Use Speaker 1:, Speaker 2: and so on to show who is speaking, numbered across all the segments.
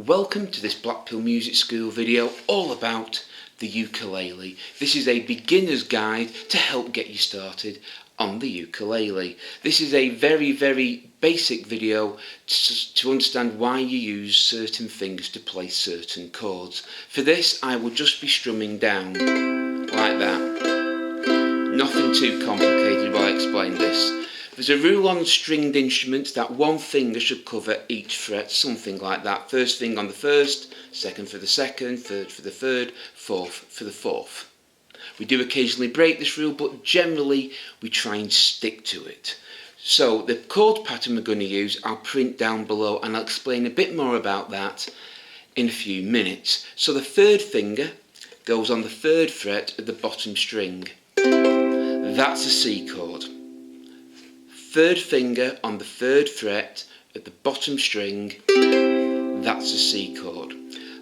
Speaker 1: Welcome to this Blackpool Music School video all about the ukulele. This is a beginner's guide to help get you started on the ukulele. This is a very basic video to understand why you use certain fingers to play certain chords. For this I will just be strumming down like that. Nothing too complicated while I explain this. There's a rule on stringed instruments that one finger should cover each fret, something like that. First finger on the first, second for the second, third for the third, fourth for the fourth. We do occasionally break this rule, but generally we try and stick to it. So the chord pattern we're going to use, I'll print down below and I'll explain a bit more about that in a few minutes. So the third finger goes on the third fret of the bottom string. That's a C chord. Third finger on the third fret at the bottom string, that's a C chord.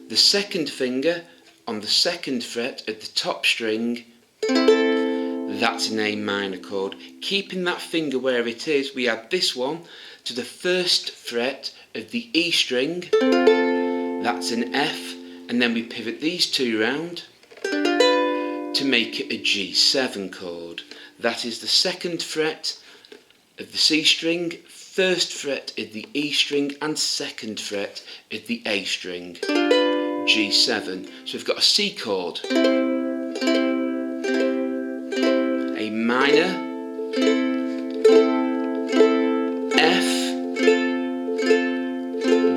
Speaker 1: The second finger on the second fret at the top string, that's an A minor chord. Keeping that finger where it is, we add this one to the first fret of the E string, that's an F, and then we pivot these two round to make it a G7 chord. That is the second fret of the C string, first fret of the E string and second fret of the A string, G7. So we've got a C chord, a minor, F,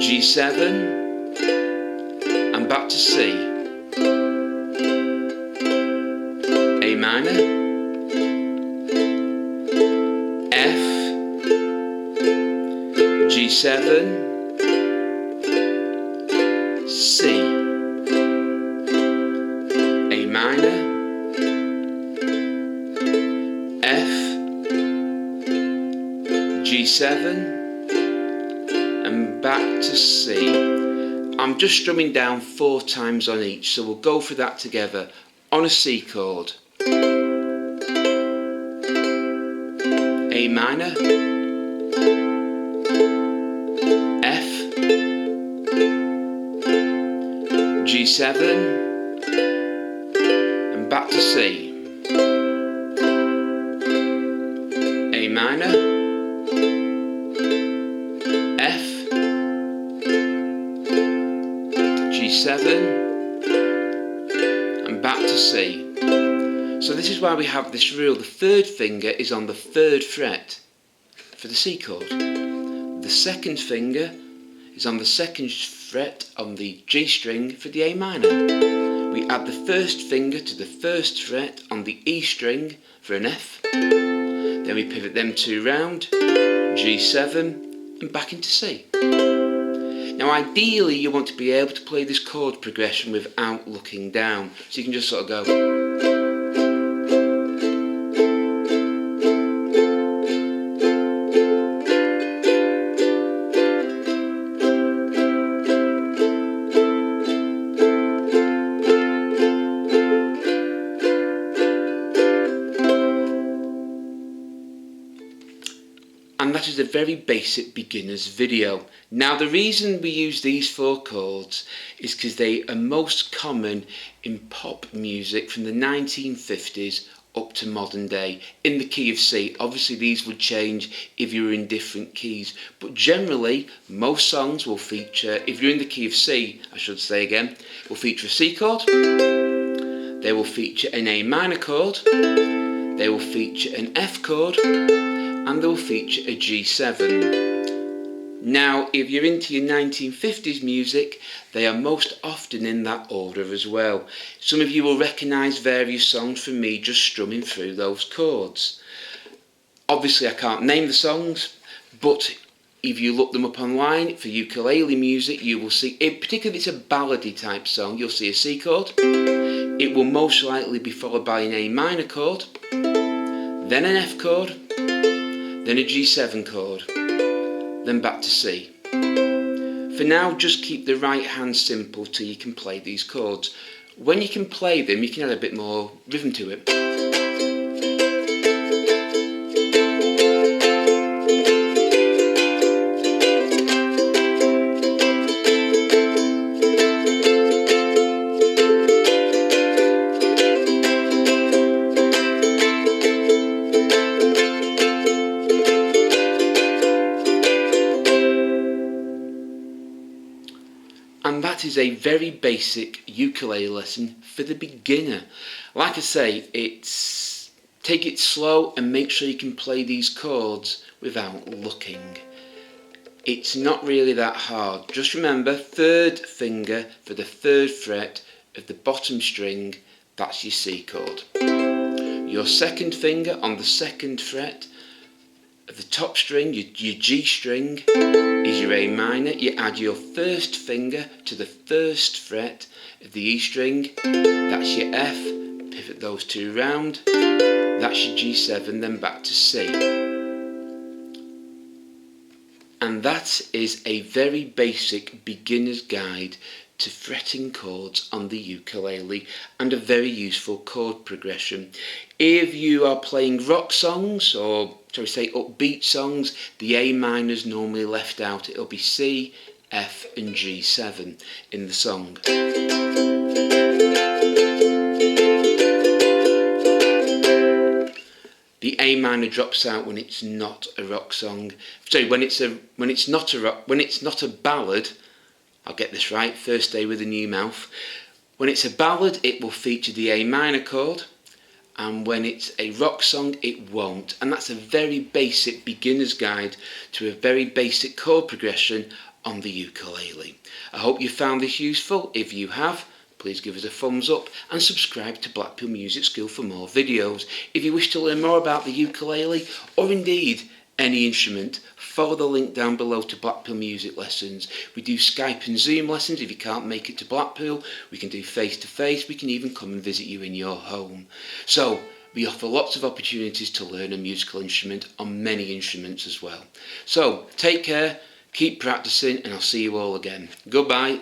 Speaker 1: G7 and back to C, A minor, G7, C, A minor, F, G7 and back to C. I'm just strumming down 4 times on each, so we'll go through that together. On a C chord, A minor, G7 and back to C, A minor, F, G7 and back to C. So this is why we have this rule. The third finger is on the third fret for the C chord. The second finger is on the second fret on the G string for the A minor. We add the first finger to the first fret on the E string for an F. Then we pivot them two round, G7 and back into C. Now ideally you want to be able to play this chord progression without looking down. So you can just sort of go. And that is a very basic beginner's video. Now the reason we use these 4 chords is because they are most common in pop music from the 1950s up to modern day in the key of C. Obviously these would change if you were in different keys, but generally most songs will feature, if you're in the key of C, I should say again, will feature a C chord, they will feature an A minor chord, they will feature an F chord, and they'll feature a G7. Now if you're into your 1950s music, they are most often in that order as well. Some of you will recognise various songs from me just strumming through those chords. Obviously I can't name the songs, but if you look them up online for ukulele music, you will see, particularly if it's a ballady type song, you'll see a C chord. It will most likely be followed by an A minor chord, then an F chord, then a G7 chord, then back to C. For now, just keep the right hand simple till you can play these chords. When you can play them, you can add a bit more rhythm to it. is a very basic ukulele lesson for the beginner. Like I say, take it slow and make sure you can play these chords without looking. It's not really that hard. Just remember, third finger for the third fret of the bottom string, that's your C chord. Your second finger on the second fret of the top string, your G string, is your A minor. You add your first finger to the first fret of the E string, that's your F, pivot those two round, that's your G7, then back to C. And that is a very basic beginner's guide to fretting chords on the ukulele, and a very useful chord progression. If you are playing rock songs, or shall we say upbeat songs, the A minor is normally left out. It'll be C, F and G7 in the song. The A minor drops out when it's not a rock song. Sorry, when it's not a ballad. I'll get this right, first day with a new mouth. When it's a ballad, it will feature the A minor chord, and when it's a rock song, it won't. And that's a very basic beginner's guide to a very basic chord progression on the ukulele. I hope you found this useful. If you have, please give us a thumbs up and subscribe to Blackpool Music School for more videos. If you wish to learn more about the ukulele, or indeed any instrument, follow the link down below to Blackpool Music Lessons. We do Skype and Zoom lessons. If you can't make it to Blackpool, we can do face-to-face. We can even come and visit you in your home. So we offer lots of opportunities to learn a musical instrument on many instruments as well. So take care, keep practicing, and I'll see you all again. Goodbye.